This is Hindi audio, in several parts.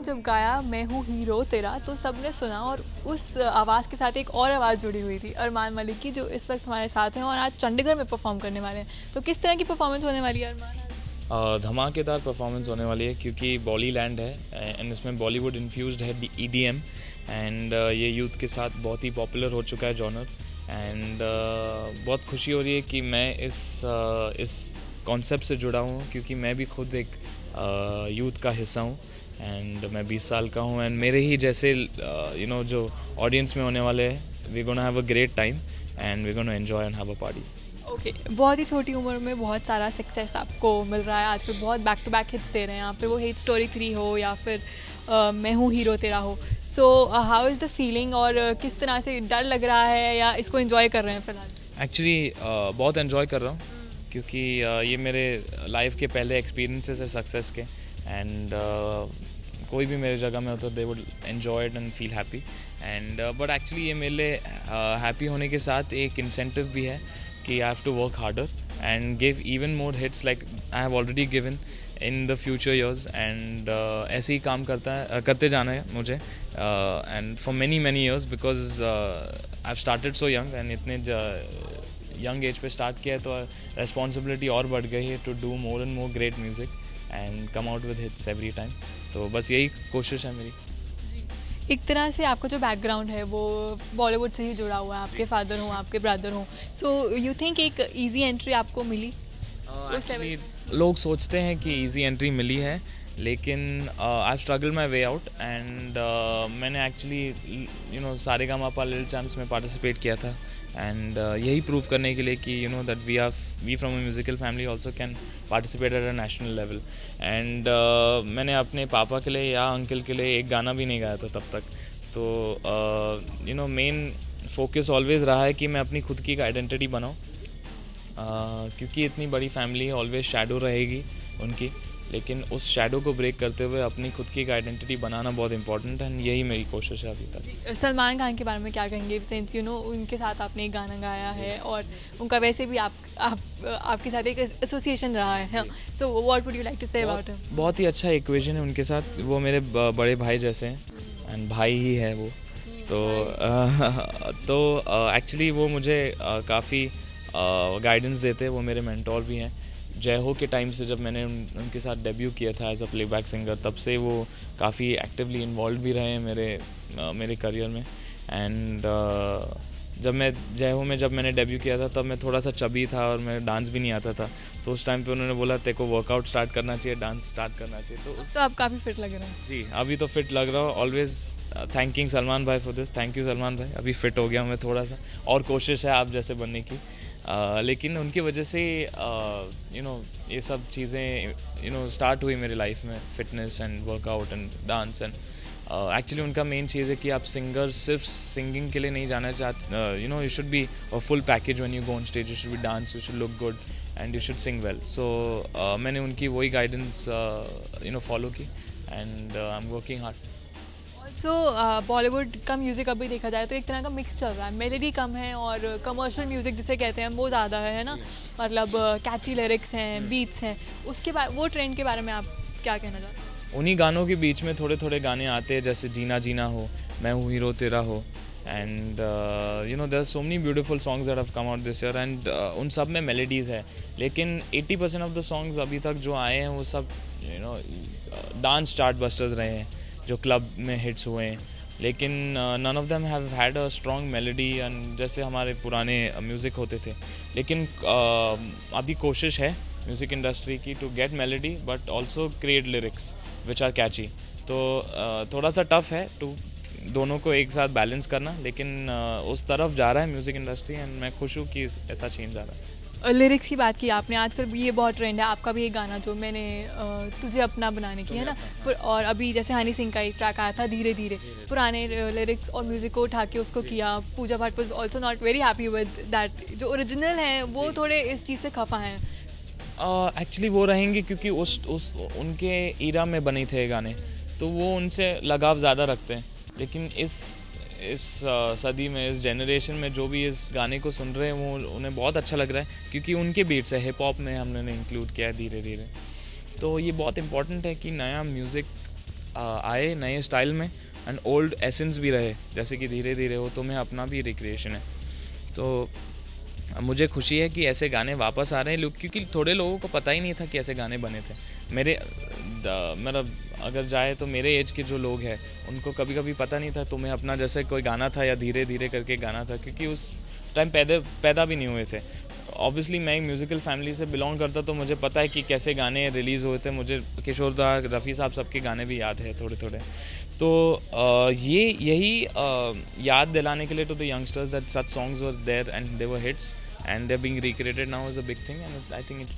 जब गाया मैं हूँ हीरो तेरा तो सबने सुना और उस आवाज़ के साथ एक और आवाज़ जुड़ी हुई थी अरमान मलिक की, जो इस वक्त हमारे साथ हैं और आज चंडीगढ़ में परफॉर्म करने वाले हैं। तो किस तरह की परफॉर्मेंस होने वाली है अरमान आज? धमाकेदार परफॉर्मेंस होने वाली है क्योंकि बॉलीलैंड है एंड इसमें बॉलीवुड इन्फ्यूज्ड है EDM एंड ये यूथ के साथ बहुत ही पॉपुलर हो चुका है जॉनर एंड बहुत खुशी हो रही है कि मैं इस कॉन्सेप्ट से जुड़ा हूँ क्योंकि मैं भी खुद एक यूथ का हिस्सा हूँ एंड मैं 20 साल का हूँ एंड मेरे ही जैसे जो ऑडियंस में होने वाले हैं we gonna have a great time and we gonna enjoy and have a party. Okay, बहुत ही छोटी उम्र में बहुत सारा सक्सेस आपको मिल रहा है आजकल, बहुत बैक टू बैक हिट्स दे रहे हैं आप, फिर वो हिट स्टोरी 3 हो या फिर मैं हूँ हीरो तेरा हो। So how is the feeling और किस तरह से डर लग रहा है या इसको एंजॉय कर रहे हैं फिलहाल? एक्चुअली बहुत एंजॉय कर रहा हूँ क्योंकि ये मेरे लाइफ के पहले एक्सपीरियंसेस है सक्सेस के एंड कोई भी मेरे जगह में होता they would enjoy it and feel happy and but actually ये मेरे लिए हैप्पी होने के साथ एक इंसेंटिव भी है कि I have to work harder and give even more hits like I have already given in the future years and ऐसे ही काम करते जाना है मुझे and for many years because I have started so young and इतने यंग एज पे स्टार्ट किया है तो रेस्पॉन्सिबिलिटी और बढ़ गई है to do more and more great music and come out with hits every time. तो बस यही कोशिश है मेरी। एक तरह से आपका जो बैकग्राउंड है वो बॉलीवुड से ही जुड़ा हुआ है, आपके फादर हों आपके ब्रदर हों, सो यू थिंक एक इजी एंट्री आपको मिली? एक्चुअली लोग सोचते हैं कि इजी एंट्री मिली है लेकिन I struggle my way out and मैंने एक्चुअली सारेगामापा लिटिल चैम्प्स में पार्टिसिपेट किया था एंड यही प्रूव करने के लिए कि that we from a musical family also can participate at a national level and मैंने अपने पापा के लिए या अंकल के लिए एक गाना भी नहीं गाया था तब तक। तो मेन फोकस ऑलवेज रहा है कि मैं अपनी खुद की एक आइडेंटिटी बनाऊँ क्योंकि इतनी बड़ी फैमिली ऑलवेज शैडो रहेगी उनकी, लेकिन उस शैडो को ब्रेक करते हुए अपनी खुद की एक आइडेंटिटी बनाना बहुत इंपॉर्टेंट है, यही मेरी कोशिश है अभी तक। सलमान खान के बारे में क्या कहेंगे, सिंस उनके साथ आपने एक गाना गाया है और उनका वैसे भी आपके साथ एक एसोसिएशन रहा है, so what would you like to say about him? बहुत ही अच्छा इक्वेशन है उनके साथ, वो मेरे बड़े भाई जैसे हैं एंड भाई ही है वो। तो एक्चुअली वो मुझे काफ़ी गाइडेंस देते हैं, वो मेरे मेंटोर भी हैं। जय हो के टाइम से जब मैंने उनके साथ डेब्यू किया था एज अ प्लेबैक सिंगर, तब से वो काफ़ी एक्टिवली इन्वॉल्व भी रहे हैं मेरे करियर में एंड जब मैं जय हो में जब मैंने डेब्यू किया था तब मैं थोड़ा सा चबी था और मैं डांस भी नहीं आता था, तो उस टाइम पे उन्होंने बोला तेरे को वर्कआउट स्टार्ट करना चाहिए, डांस स्टार्ट करना चाहिए। तो आप काफ़ी फिट लग रहे हैं। जी, अभी तो फिट लग रहा हूँ। ऑलवेज थैंकिंग सलमान भाई for this, thank you Salman भाई। अभी फिट हो गया हूँ मैं थोड़ा सा, और कोशिश है आप जैसे बनने की। लेकिन उनकी वजह से ये सब चीज़ें स्टार्ट हुई मेरी लाइफ में, fitness and workout and dance and actually उनका मेन चीज़ है कि आप सिंगर सिर्फ सिंगिंग के लिए नहीं जाना चाहते, you should be a full package when you go on stage, you should be dance, you should look good and you should sing well. So मैंने उनकी वही गाइडेंस फॉलो की and I am working hard. So Bollywood का म्यूज़िक अभी देखा जाए तो एक तरह का मिक्स चल रहा है, मेलोडी कम है और कमर्शियल म्यूज़िक जिसे कहते हैं वो ज़्यादा है ना, मतलब कैची लिरिक्स हैं, बीट्स हैं, उसके वो ट्रेंड के बारे में आप क्या कहना चाहते हैं? उन्हीं गानों के बीच में थोड़े थोड़े गाने आते हैं जैसे जीना जीना हो, मैं हूँ हीरो तेरा हो and there are so many beautiful songs that have come out this year and उन सब में मेलोडीज़ है, लेकिन 80% ऑफ द सॉन्ग्स अभी तक जो आए हैं वो सब डांस चार्ट बस्टर्स रहे हैं जो क्लब में हिट्स हुए हैं, लेकिन none of them have had a strong melody and जैसे हमारे पुराने म्यूज़िक होते थे। लेकिन अभी कोशिश है म्यूज़िक इंडस्ट्री की to get melody but also create lyrics which are catchy. तो थोड़ा सा टफ है टू दोनों को एक साथ बैलेंस करना, लेकिन उस तरफ जा रहा है म्यूज़िक इंडस्ट्री एंड मैं खुश हूँ कि ऐसा चेंज आ रहा है। लिरिक्स की बात की आपने, आजकल ये बहुत ट्रेंड है, आपका भी एक गाना जो मैंने तुझे अपना बनाने की है ना, और अभी जैसे हनी सिंह का एक ट्रैक आया था धीरे धीरे, पुराने लिरिक्स और म्यूज़िक को उठा के उसको किया। Pooja Bhatt was also not very happy with that, जो ओरिजिनल हैं वो थोड़े इस चीज़ से खफा हैं। एक्चुअली वो रहेंगे क्योंकि उस उनके ईरा में बने थे गाने, तो वो उनसे लगाव ज़्यादा रखते हैं, लेकिन इस सदी में, इस जनरेशन में जो भी इस गाने को सुन रहे हैं वो उन्हें बहुत अच्छा लग रहा है क्योंकि उनके बीट्स है, हिप हॉप में हमने इंक्लूड किया है धीरे धीरे। तो ये बहुत इम्पॉर्टेंट है कि नया म्यूज़िक आए नए स्टाइल में एंड ओल्ड एसेंस भी रहे, जैसे कि धीरे धीरे हो तो मैं अपना भी रिक्रिएशन है। तो मुझे खुशी है कि ऐसे गाने वापस आ रहे हैं क्योंकि थोड़े लोगों को पता ही नहीं था कि ऐसे गाने बने थे। मेरा अगर जाए तो मेरे एज के जो लोग हैं उनको कभी कभी पता नहीं था तुम्हें अपना जैसे कोई गाना था या धीरे धीरे करके गाना था, क्योंकि उस टाइम पैदा भी नहीं हुए थे। ऑब्वियसली मैं एक म्यूज़िकल फैमिली से बिलोंग करता, तो मुझे पता है कि कैसे गाने रिलीज़ हुए थे। मुझे किशोर दा, रफ़ी साहब सबके गाने भी याद है थोड़े थोड़े। तो यही याद दिलाने के लिए to the youngsters that such songs were there and they were hits and they're being recreated now is a big thing, and I think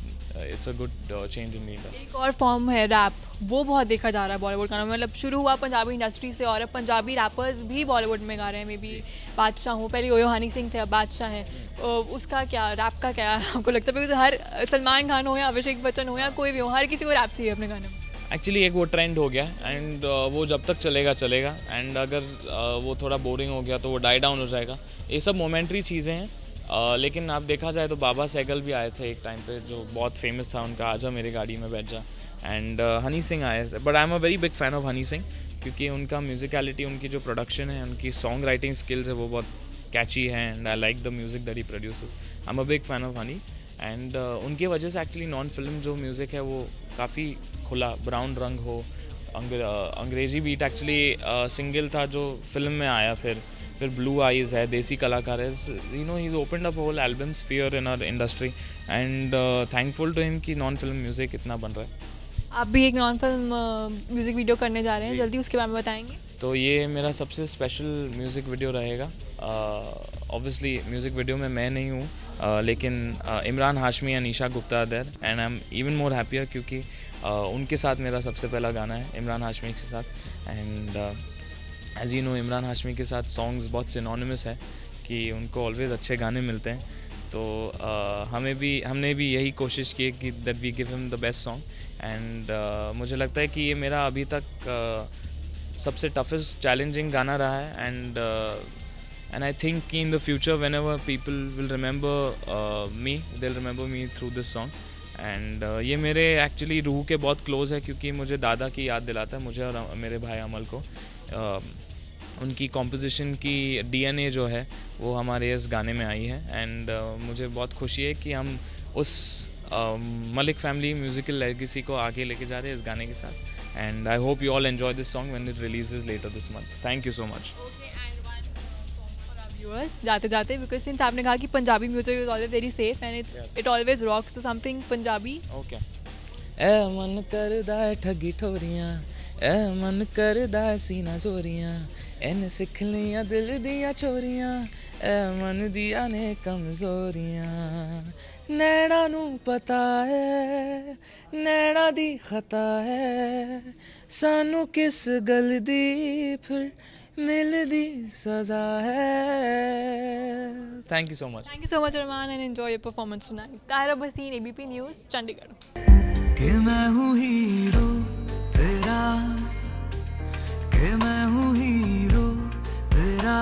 it's a good change in the industry. एक और फॉर्म है रैप, वो बहुत देखा जा रहा है बॉलीवुड का। मतलब शुरू हुआ पंजाबी इंडस्ट्री से और अब पंजाबी रैपर्स भी बॉलीवुड में गा रहे हैं। मे बी बादशाह हूँ, पहले यो हनी सिंह थे, अब बादशाह हैं। उसका क्या, रैप का क्या आपको लगता है? बिकॉज हर सलमान खान हो या अभिषेक बच्चन हो या कोई भी हो, हर किसी को रैप चाहिए अपने गाने में। एक्चुअली एक वो ट्रेंड हो गया एंड वो जब तक चलेगा चलेगा, एंड अगर वो थोड़ा बोरिंग हो गया तो वो डाई डाउन हो जाएगा। ये सब मोमेंट्री चीज़ें हैं। लेकिन आप देखा जाए तो बाबा सहगल भी आए थे एक टाइम पे, जो बहुत फेमस था उनका आजा मेरी गाड़ी में बैठ जा। एंड हनी सिंह आए थे, but I am a very big fan of Honey Singh, क्योंकि उनका म्यूजिकलिटी, उनकी जो प्रोडक्शन है, उनकी सॉन्ग राइटिंग स्किल्स है, वो बहुत कैची है and I like the music that he produces. I am a big fan of honey and उनकी वजह से एक्चुअली नॉन फिल्म जो म्यूज़िक है वो काफ़ी खुला, ब्राउन रंग हो, अंग्रेजी बीट एक्चुअली सिंगल था जो फिल्म में आया, फिर ब्लू आइज़ है, देसी कलाकार है, you know he is opened up whole album sphere in our industry and thankful to him कि नॉन फिल्म म्यूज़िक इतना बन रहा है। आप भी एक नॉन फिल्म म्यूज़िक वीडियो करने जा रहे हैं जल्दी, उसके बारे में बताएंगे? तो ये मेरा सबसे स्पेशल म्यूज़िक वीडियो रहेगा। ऑब्वियसली म्यूज़िक वीडियो में मैं नहीं हूँ, लेकिन Imran Hashmi and Esha Gupta there, and I am even more happier क्योंकि उनके साथ मेरा सबसे पहला गाना है इमरान हाशमी के साथ। And as you know Imran Hashmi के साथ सॉन्ग्स बहुत सिनोनिमस है कि उनको ऑलवेज अच्छे गाने मिलते हैं। तो हमने भी यही कोशिश की कि that we give him the best song, and मुझे लगता है कि ये मेरा अभी तक सबसे टफेस्ट चैलेंजिंग गाना रहा है। एंड आई थिंक कि इन the future when ever people will remember me, they will remember me through this song. And ये मेरे एक्चुअली रूह के बहुत क्लोज है, क्योंकि मुझे दादा की याद दिलाता है, मुझे और मेरे भाई अमल को। उनकी कॉम्पोजिशन की DNA जो है वो हमारे इस गाने में आई है। एंड मुझे बहुत खुशी है कि हम उस मलिक फैमिली म्यूजिकल लेगेसी को आगे लेके जा रहे हैं इस गाने के साथ। And I hope you all enjoy this song when it releases later this month. Thank you so much. जाते जाते, बिकॉज सिंस आपने कहा कि Punjabi music is always very safe and it always rocks, so something Punjabi. Okay. ए मन करदा ठगी ठोरियां, ए मन करदा सीना चोरियां, इन सिख लियां दिल दियां चोरियां, ए मन दियां ने कमजोरियां। नैना नू पता है नैना दी खता है, सानू किस गल दी फिर मिलदी सजा है। Thank you so much. Thank you so much, Arman, and enjoy your performance tonight. Tahira Bhasin, ABP News, Chandigarh. कि मैं हूँ हीरो तेरा, कि मैं हूँ हीरो तेरा।